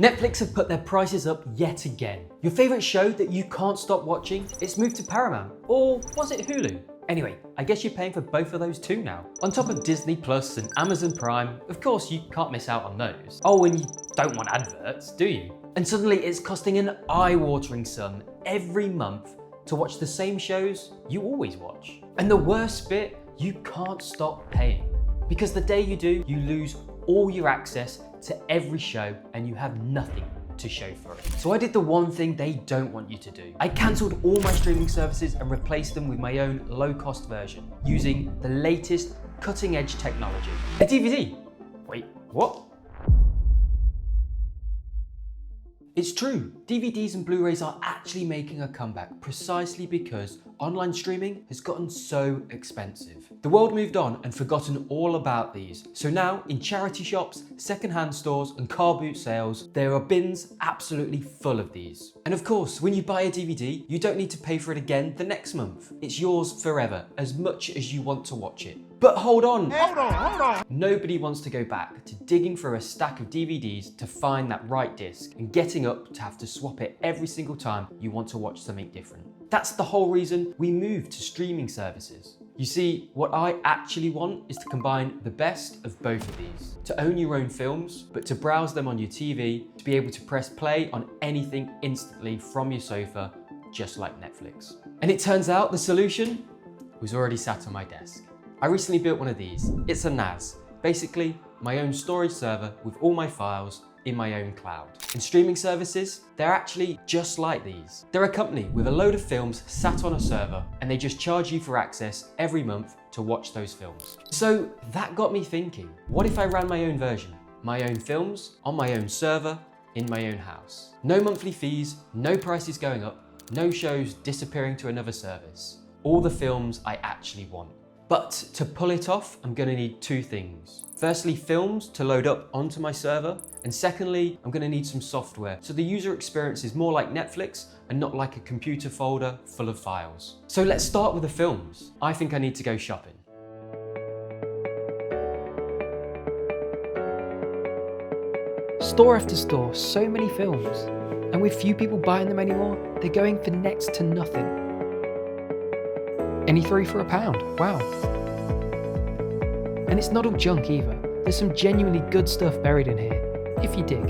Netflix have put their prices up yet again. Your favourite show that you can't stop watching? It's moved to Paramount. Or was it Hulu? Anyway, I guess you're paying for both of those too now. On top of Disney Plus and Amazon Prime, of course you can't miss out on those. Oh, and you don't want adverts, do you? And suddenly it's costing an eye-watering sum every month to watch the same shows you always watch. And the worst bit, you can't stop paying. Because the day you do, you lose all your access to every show and you have nothing to show for it. So I did the one thing they don't want you to do. I cancelled all my streaming services and replaced them with my own low-cost version using the latest cutting-edge technology. A DVD. Wait, what? It's true, DVDs and Blu-rays are actually making a comeback precisely because online streaming has gotten so expensive. The world moved on and forgotten all about these. So now in charity shops, secondhand stores and car boot sales, there are bins absolutely full of these. And of course, when you buy a DVD, you don't need to pay for it again the next month. It's yours forever, as much as you want to watch it. But hold on. Hold on. Nobody wants to go back to digging through a stack of DVDs to find that right disc and getting up to have to swap it every single time you want to watch something different. That's the whole reason we moved to streaming services. You see, what I actually want is to combine the best of both of these. To own your own films, but to browse them on your TV, to be able to press play on anything instantly from your sofa, just like Netflix. And it turns out the solution was already sat on my desk. I recently built one of these. It's a NAS, basically my own storage server with all my files in my own cloud. And streaming services, they're actually just like these. They're a company with a load of films sat on a server and they just charge you for access every month to watch those films. So that got me thinking, what if I ran my own version? My own films, on my own server, in my own house. No monthly fees, no prices going up, no shows disappearing to another service. All the films I actually want. But to pull it off, I'm gonna need two things. Firstly, films to load up onto my server. And secondly, I'm gonna need some software so the user experience is more like Netflix and not like a computer folder full of files. So let's start with the films. I think I need to go shopping. Store after store, so many films. And with few people buying them anymore, they're going for next to nothing. Any three for £1, wow. And it's not all junk either. There's some genuinely good stuff buried in here, if you dig.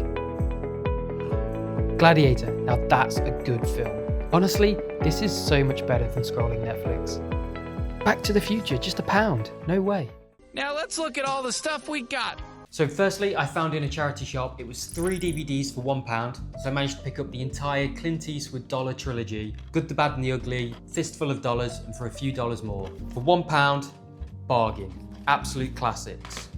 Gladiator, now that's a good film. Honestly, this is so much better than scrolling Netflix. Back to the Future, just £1, no way. Now let's look at all the stuff we got. So firstly, I found in a charity shop, it was 3 DVDs for £1. So I managed to pick up the entire Clint Eastwood dollar trilogy, Good, the Bad and the Ugly, Fistful of Dollars, and for a few dollars more. For £1, bargain. Absolute classics.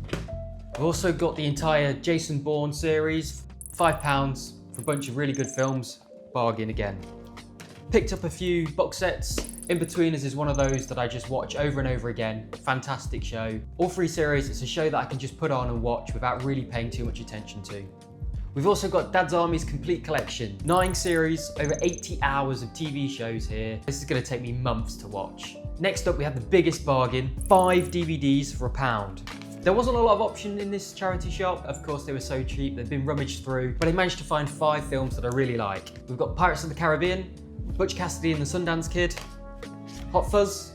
I've also got the entire Jason Bourne series, £5 for a bunch of really good films, bargain again. Picked up a few box sets. In-Betweeners is one of those that I just watch over and over again. Fantastic show. All 3 series, it's a show that I can just put on and watch without really paying too much attention to. We've also got Dad's Army's complete collection. 9 series, over 80 hours of TV shows here. This is gonna take me months to watch. Next up, we have the biggest bargain, 5 DVDs for £1. There wasn't a lot of option in this charity shop. Of course, they were so cheap, they've been rummaged through, but I managed to find 5 films that I really like. We've got Pirates of the Caribbean, Butch Cassidy and the Sundance Kid, Hot Fuzz,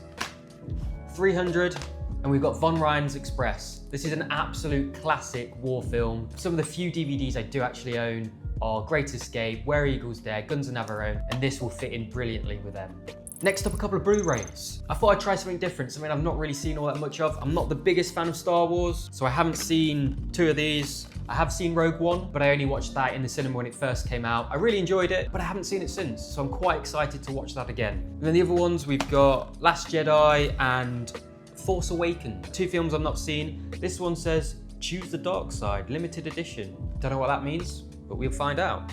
300, and we've got Von Ryan's Express. This is an absolute classic war film. Some of the few DVDs I do actually own are Great Escape, Where Eagles Dare, Guns of Navarone, and this will fit in brilliantly with them. Next up, a couple of Blu-rays. I thought I'd try something different, something I've not really seen all that much of. I'm not the biggest fan of Star Wars, so I haven't seen 2 of these. I have seen Rogue One, but I only watched that in the cinema when it first came out. I really enjoyed it, but I haven't seen it since, so I'm quite excited to watch that again. And then the other ones, we've got Last Jedi and Force Awakens. 2 films I've not seen. This one says, Choose the Dark Side, limited edition. Don't know what that means, but we'll find out.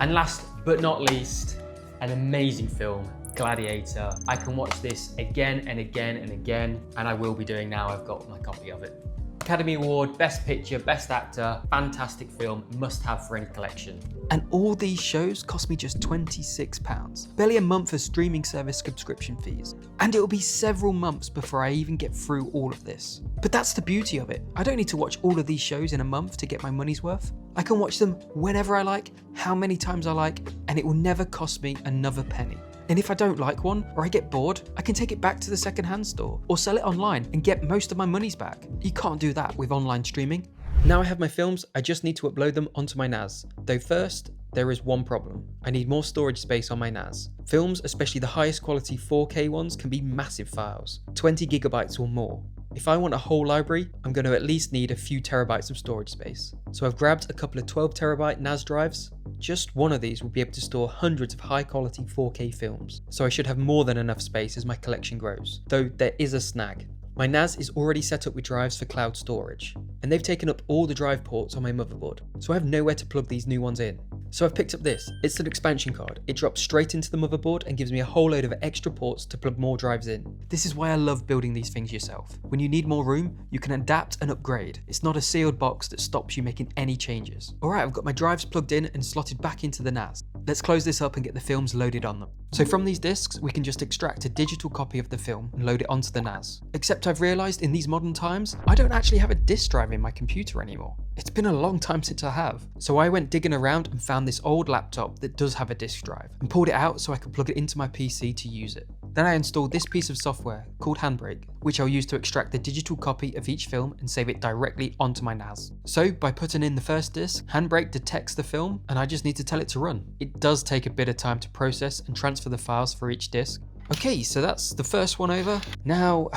And last but not least, an amazing film, Gladiator. I can watch this again and again and again, and I will be doing now. I've got my copy of it. Academy Award, Best Picture, Best Actor, fantastic film, must have for any collection. And all these shows cost me just £26, barely a month of streaming service subscription fees. And it'll be several months before I even get through all of this. But that's the beauty of it. I don't need to watch all of these shows in a month to get my money's worth. I can watch them whenever I like, how many times I like, and it will never cost me another penny. And if I don't like one or I get bored, I can take it back to the secondhand store or sell it online and get most of my monies back. You can't do that with online streaming. Now I have my films, I just need to upload them onto my NAS. Though first, there is one problem. I need more storage space on my NAS. Films, especially the highest quality 4K ones, can be massive files, 20 gigabytes or more. If I want a whole library, I'm going to at least need a few terabytes of storage space. So I've grabbed a couple of 12 terabyte NAS drives. Just one of these will be able to store hundreds of high quality 4K films. So I should have more than enough space as my collection grows. Though there is a snag. My NAS is already set up with drives for cloud storage, and they've taken up all the drive ports on my motherboard, so I have nowhere to plug these new ones in. So I've picked up this. It's an expansion card. It drops straight into the motherboard and gives me a whole load of extra ports to plug more drives in. This is why I love building these things yourself. When you need more room, you can adapt and upgrade. It's not a sealed box that stops you making any changes. Alright, I've got my drives plugged in and slotted back into the NAS. Let's close this up and get the films loaded on them. So from these discs, we can just extract a digital copy of the film and load it onto the NAS. Except I've realised in these modern times, I don't actually have a disk drive in my computer anymore. It's been a long time since I have. So I went digging around and found this old laptop that does have a disk drive and pulled it out so I could plug it into my PC to use it. Then I installed this piece of software called HandBrake, which I'll use to extract the digital copy of each film and save it directly onto my NAS. So by putting in the first disc, HandBrake detects the film and I just need to tell it to run. It does take a bit of time to process and transfer the files for each disc. Okay, so that's the first one over. Now,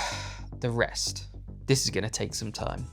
the rest. This is going to take some time.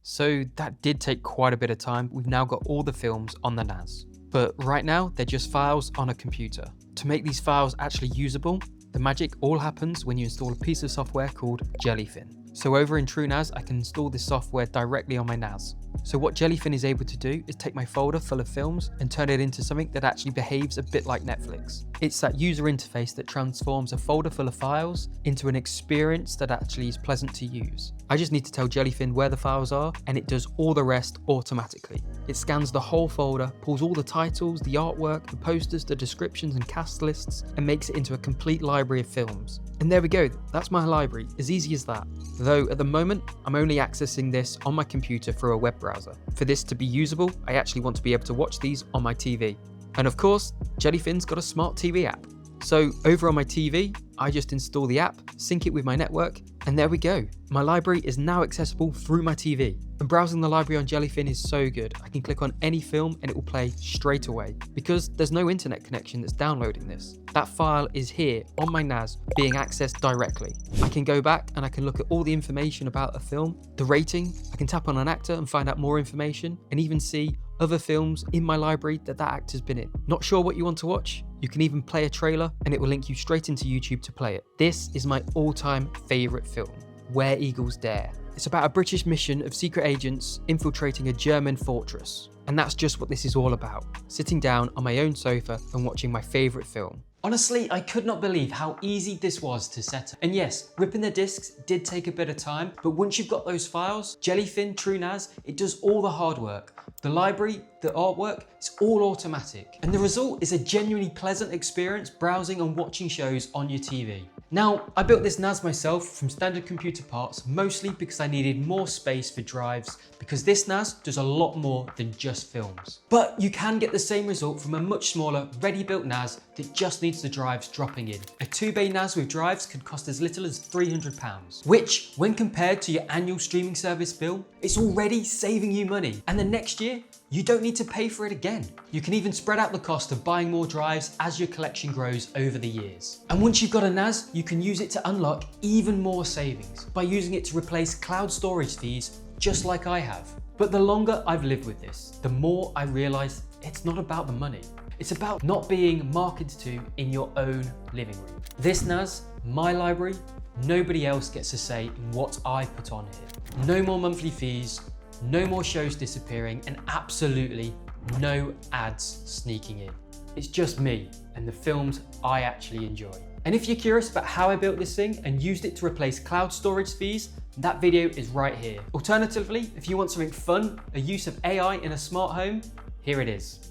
So that did take quite a bit of time. We've now got all the films on the NAS. But right now, they're just files on a computer. To make these files actually usable, the magic all happens when you install a piece of software called Jellyfin. So over in TrueNAS, I can install this software directly on my NAS. So what Jellyfin is able to do is take my folder full of films and turn it into something that actually behaves a bit like Netflix. It's that user interface that transforms a folder full of files into an experience that actually is pleasant to use. I just need to tell Jellyfin where the files are and it does all the rest automatically. It scans the whole folder, pulls all the titles, the artwork, the posters, the descriptions and cast lists and makes it into a complete library of films. And there we go, that's my library, as easy as that. Though at the moment, I'm only accessing this on my computer through a web browser. For this to be usable, I actually want to be able to watch these on my TV. And of course, Jellyfin's got a smart TV app. So over on my TV, I just install the app, sync it with my network, and there we go. My library is now accessible through my TV. And browsing the library on Jellyfin is so good. I can click on any film and it will play straight away because there's no internet connection that's downloading this. That file is here on my NAS being accessed directly. I can go back and I can look at all the information about a film, the rating, I can tap on an actor and find out more information and even see other films in my library that actor's been in. Not sure what you want to watch? You can even play a trailer and it will link you straight into YouTube to play it. This is my all-time favourite film, Where Eagles Dare. It's about a British mission of secret agents infiltrating a German fortress. And that's just what this is all about. Sitting down on my own sofa and watching my favourite film. Honestly, I could not believe how easy this was to set up. And yes, ripping the discs did take a bit of time, but once you've got those files, Jellyfin, TrueNAS, it does all the hard work. The library, the artwork, it's all automatic. And the result is a genuinely pleasant experience browsing and watching shows on your TV. Now, I built this NAS myself from standard computer parts, mostly because I needed more space for drives, because this NAS does a lot more than just films. But you can get the same result from a much smaller, ready-built NAS that just needs the drives dropping in. A 2-bay NAS with drives could cost as little as £300, which, when compared to your annual streaming service bill, it's already saving you money. And the next year, you don't need to pay for it again. You can even spread out the cost of buying more drives as your collection grows over the years. And once you've got a NAS, you can use it to unlock even more savings by using it to replace cloud storage fees just like I have. But the longer I've lived with this, the more I realize it's not about the money. It's about not being marketed to in your own living room. This NAS, my library, nobody else gets a say in what I put on here. No more monthly fees, no more shows disappearing, and absolutely no ads sneaking in. It's just me and the films I actually enjoy. And if you're curious about how I built this thing and used it to replace cloud storage fees, that video is right here. Alternatively, if you want something fun, a use of AI in a smart home, here it is.